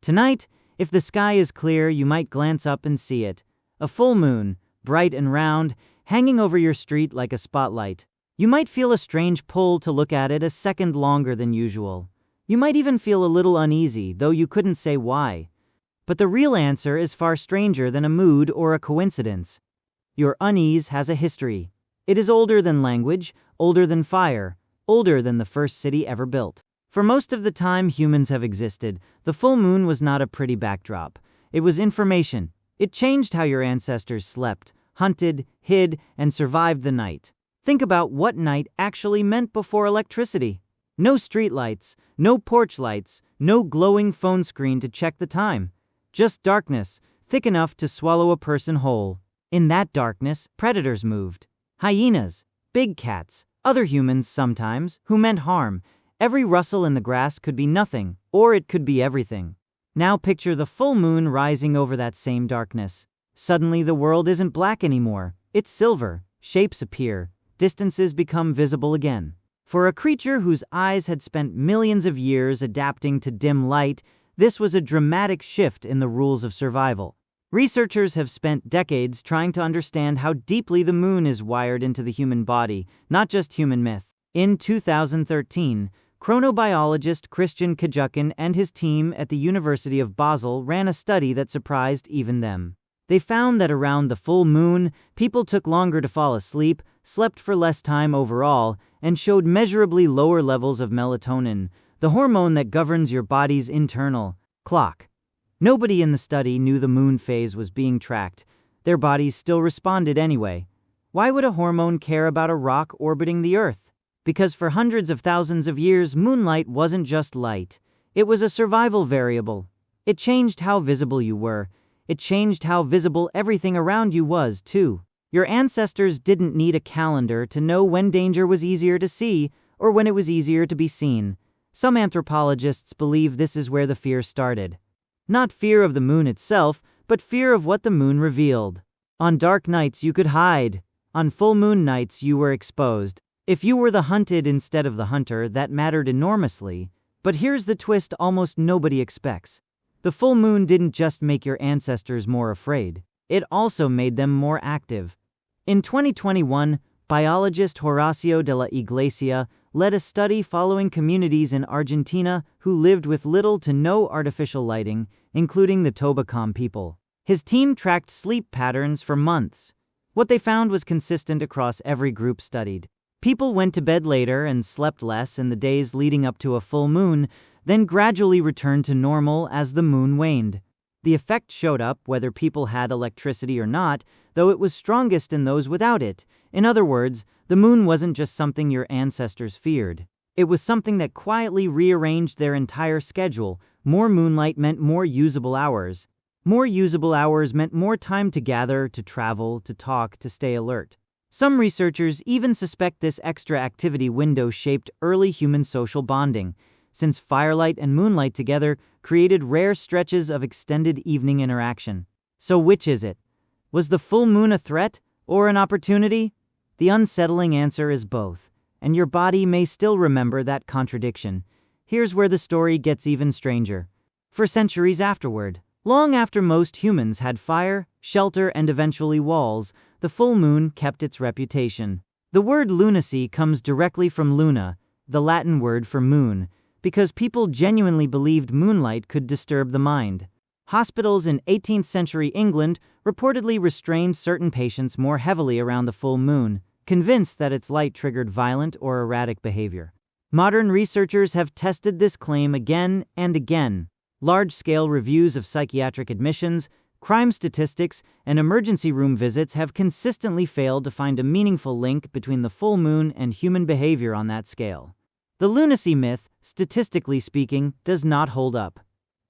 Tonight, if the sky is clear, you might glance up and see it. A full moon, bright and round, hanging over your street like a spotlight. You might feel a strange pull to look at it a second longer than usual. You might even feel a little uneasy, though you couldn't say why. But the real answer is far stranger than a mood or a coincidence. Your unease has a history. It is older than language, older than fire, older than the first city ever built. For most of the time humans have existed, the full moon was not a pretty backdrop. It was information. It changed how your ancestors slept, hunted, hid, and survived the night. Think about what night actually meant before electricity. No streetlights, no porch lights, no glowing phone screen to check the time. Just darkness, thick enough to swallow a person whole. In that darkness, predators moved. Hyenas, big cats, other humans sometimes, who meant harm. Every rustle in the grass could be nothing, or it could be everything. Now picture the full moon rising over that same darkness. Suddenly the world isn't black anymore. It's silver. Shapes appear. Distances become visible again. For a creature whose eyes had spent millions of years adapting to dim light, this was a dramatic shift in the rules of survival. Researchers have spent decades trying to understand how deeply the moon is wired into the human body, not just human myth. In 2013, chronobiologist Christian Kajukin and his team at the University of Basel ran a study that surprised even them. They found that around the full moon, people took longer to fall asleep, slept for less time overall, and showed measurably lower levels of melatonin, the hormone that governs your body's internal clock. Nobody in the study knew the moon phase was being tracked. Their bodies still responded anyway. Why would a hormone care about a rock orbiting the Earth? Because for hundreds of thousands of years, moonlight wasn't just light. It was a survival variable. It changed how visible you were. It changed how visible everything around you was, too. Your ancestors didn't need a calendar to know when danger was easier to see or when it was easier to be seen. Some anthropologists believe this is where the fear started. Not fear of the moon itself, but fear of what the moon revealed. On dark nights you could hide. On full moon nights you were exposed. If you were the hunted instead of the hunter, that mattered enormously. But here's the twist almost nobody expects. The full moon didn't just make your ancestors more afraid. It also made them more active. In 2021, biologist Horacio de la Iglesia led a study following communities in Argentina who lived with little to no artificial lighting, including the Tobacom people. His team tracked sleep patterns for months. What they found was consistent across every group studied. People went to bed later and slept less in the days leading up to a full moon, then gradually returned to normal as the moon waned. The effect showed up whether people had electricity or not, though it was strongest in those without it. In other words, the moon wasn't just something your ancestors feared. It was something that quietly rearranged their entire schedule. More moonlight meant more usable hours. More usable hours meant more time to gather, to travel, to talk, to stay alert. Some researchers even suspect this extra activity window shaped early human social bonding, since firelight and moonlight together created rare stretches of extended evening interaction. So which is it? Was the full moon a threat or an opportunity? The unsettling answer is both, and your body may still remember that contradiction. Here's where the story gets even stranger. For centuries afterward, long after most humans had fire, shelter, and eventually walls, the full moon kept its reputation. The word lunacy comes directly from luna, the Latin word for moon, because people genuinely believed moonlight could disturb the mind. Hospitals in 18th century England reportedly restrained certain patients more heavily around the full moon, convinced that its light triggered violent or erratic behavior. Modern researchers have tested this claim again and again. Large-scale reviews of psychiatric admissions, crime statistics, and emergency room visits have consistently failed to find a meaningful link between the full moon and human behavior on that scale. The lunacy myth, statistically speaking, does not hold up.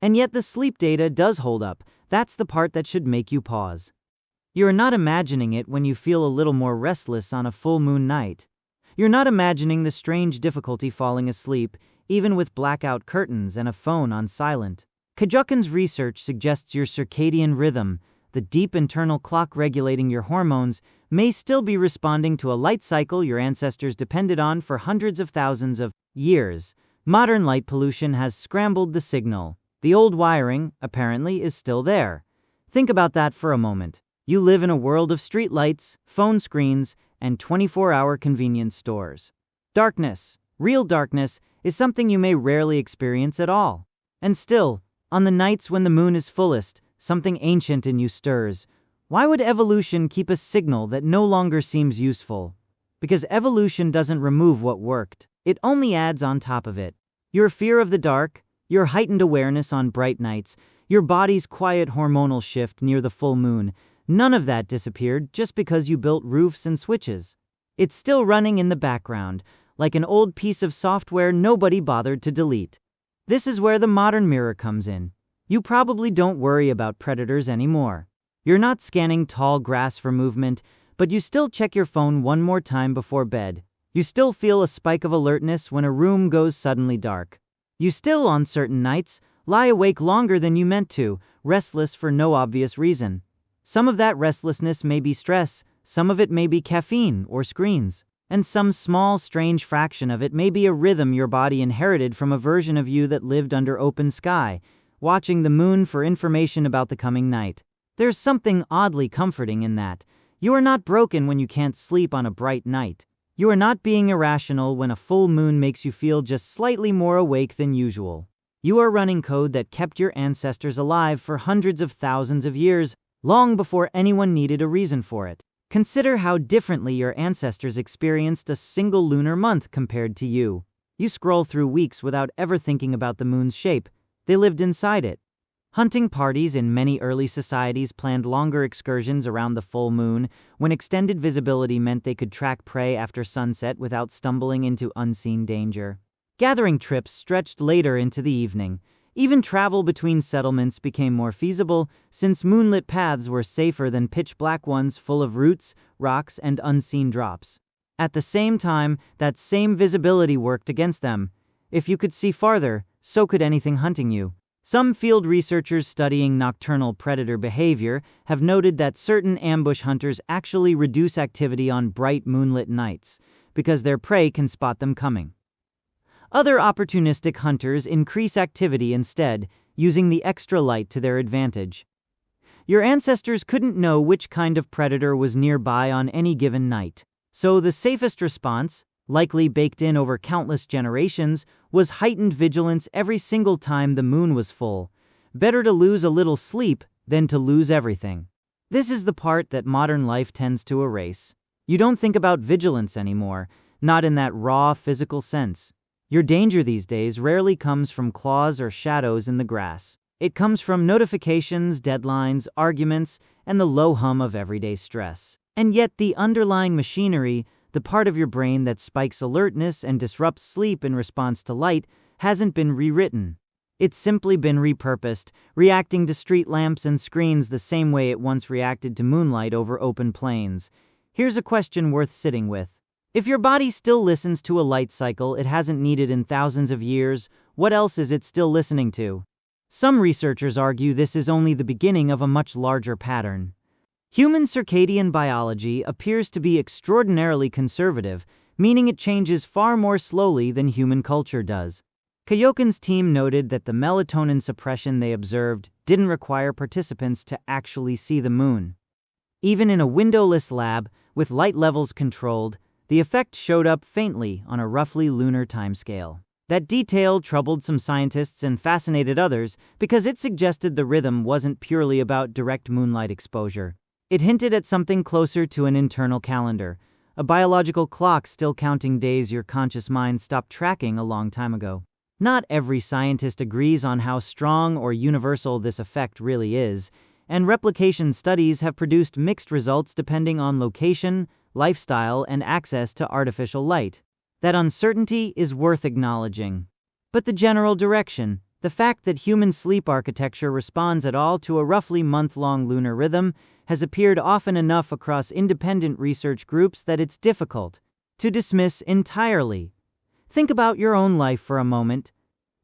And yet the sleep data does hold up. That's the part that should make you pause. You're not imagining it when you feel a little more restless on a full moon night. You're not imagining the strange difficulty falling asleep, even with blackout curtains and a phone on silent. Kajukin's research suggests your circadian rhythm, the deep internal clock regulating your hormones, may still be responding to a light cycle your ancestors depended on for hundreds of thousands of years. Modern light pollution has scrambled the signal. The old wiring, apparently, is still there. Think about that for a moment. You live in a world of streetlights, phone screens, and 24-hour convenience stores. Darkness, real darkness, is something you may rarely experience at all. And still, on the nights when the moon is fullest, something ancient in you stirs. Why would evolution keep a signal that no longer seems useful? Because evolution doesn't remove what worked. It only adds on top of it. Your fear of the dark, your heightened awareness on bright nights, your body's quiet hormonal shift near the full moon, none of that disappeared just because you built roofs and switches. It's still running in the background, like an old piece of software nobody bothered to delete. This is where the modern mirror comes in. You probably don't worry about predators anymore. You're not scanning tall grass for movement, but you still check your phone one more time before bed. You still feel a spike of alertness when a room goes suddenly dark. You still, on certain nights, lie awake longer than you meant to, restless for no obvious reason. Some of that restlessness may be stress, some of it may be caffeine or screens, and some small, strange fraction of it may be a rhythm your body inherited from a version of you that lived under open sky, watching the moon for information about the coming night. There's something oddly comforting in that. You are not broken when you can't sleep on a bright night. You are not being irrational when a full moon makes you feel just slightly more awake than usual. You are running code that kept your ancestors alive for hundreds of thousands of years, long before anyone needed a reason for it. Consider how differently your ancestors experienced a single lunar month compared to you. You scroll through weeks without ever thinking about the moon's shape. They lived inside it. Hunting parties in many early societies planned longer excursions around the full moon, when extended visibility meant they could track prey after sunset without stumbling into unseen danger. Gathering trips stretched later into the evening. Even travel between settlements became more feasible, since moonlit paths were safer than pitch-black ones full of roots, rocks, and unseen drops. At the same time, that same visibility worked against them. If you could see farther, so could anything hunting you. Some field researchers studying nocturnal predator behavior have noted that certain ambush hunters actually reduce activity on bright moonlit nights, because their prey can spot them coming. Other opportunistic hunters increase activity instead, using the extra light to their advantage. Your ancestors couldn't know which kind of predator was nearby on any given night, so the safest response, likely baked in over countless generations, was heightened vigilance every single time the moon was full. Better to lose a little sleep than to lose everything. This is the part that modern life tends to erase. You don't think about vigilance anymore, not in that raw physical sense. Your danger these days rarely comes from claws or shadows in the grass. It comes from notifications, deadlines, arguments, and the low hum of everyday stress. And yet the underlying machinery, the part of your brain that spikes alertness and disrupts sleep in response to light, hasn't been rewritten. It's simply been repurposed, reacting to street lamps and screens the same way it once reacted to moonlight over open plains. Here's a question worth sitting with. If your body still listens to a light cycle it hasn't needed in thousands of years, what else is it still listening to? Some researchers argue this is only the beginning of a much larger pattern. Human circadian biology appears to be extraordinarily conservative, meaning it changes far more slowly than human culture does. Kayokin's team noted that the melatonin suppression they observed didn't require participants to actually see the moon. Even in a windowless lab, with light levels controlled, the effect showed up faintly on a roughly lunar timescale. That detail troubled some scientists and fascinated others because it suggested the rhythm wasn't purely about direct moonlight exposure. It hinted at something closer to an internal calendar, a biological clock still counting days your conscious mind stopped tracking a long time ago. Not every scientist agrees on how strong or universal this effect really is, and replication studies have produced mixed results depending on location, lifestyle, and access to artificial light. That uncertainty is worth acknowledging. But the general direction, the fact that human sleep architecture responds at all to a roughly month-long lunar rhythm, has appeared often enough across independent research groups that it's difficult to dismiss entirely. Think about your own life for a moment.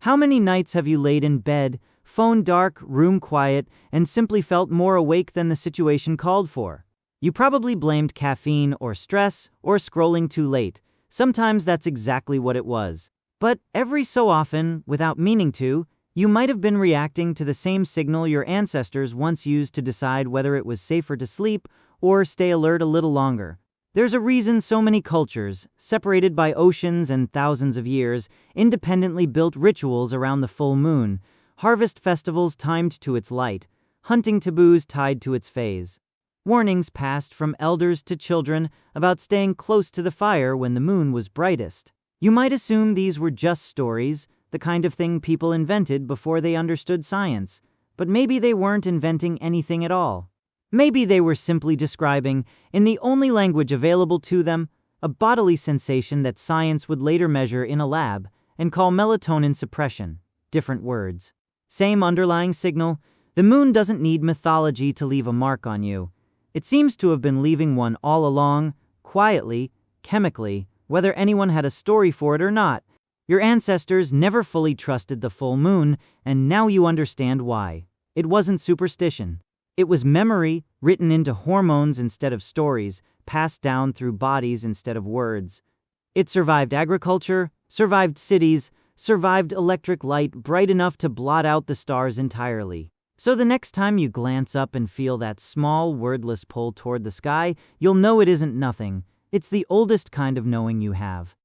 How many nights have you laid in bed, phone dark, room quiet, and simply felt more awake than the situation called for? You probably blamed caffeine or stress or scrolling too late. Sometimes that's exactly what it was. But every so often, without meaning to, You might have been reacting to the same signal your ancestors once used to decide whether it was safer to sleep or stay alert a little longer. There's a reason so many cultures, separated by oceans and thousands of years, independently built rituals around the full moon, harvest festivals timed to its light, hunting taboos tied to its phase. Warnings passed from elders to children about staying close to the fire when the moon was brightest. You might assume these were just stories, the kind of thing people invented before they understood science, but maybe they weren't inventing anything at all. Maybe they were simply describing, in the only language available to them, a bodily sensation that science would later measure in a lab and call melatonin suppression. Different words. Same underlying signal. The moon doesn't need mythology to leave a mark on you. It seems to have been leaving one all along, quietly, chemically, whether anyone had a story for it or not. Your ancestors never fully trusted the full moon, and now you understand why. It wasn't superstition. It was memory, written into hormones instead of stories, passed down through bodies instead of words. It survived agriculture, survived cities, survived electric light bright enough to blot out the stars entirely. So the next time you glance up and feel that small, wordless pull toward the sky, you'll know it isn't nothing. It's the oldest kind of knowing you have.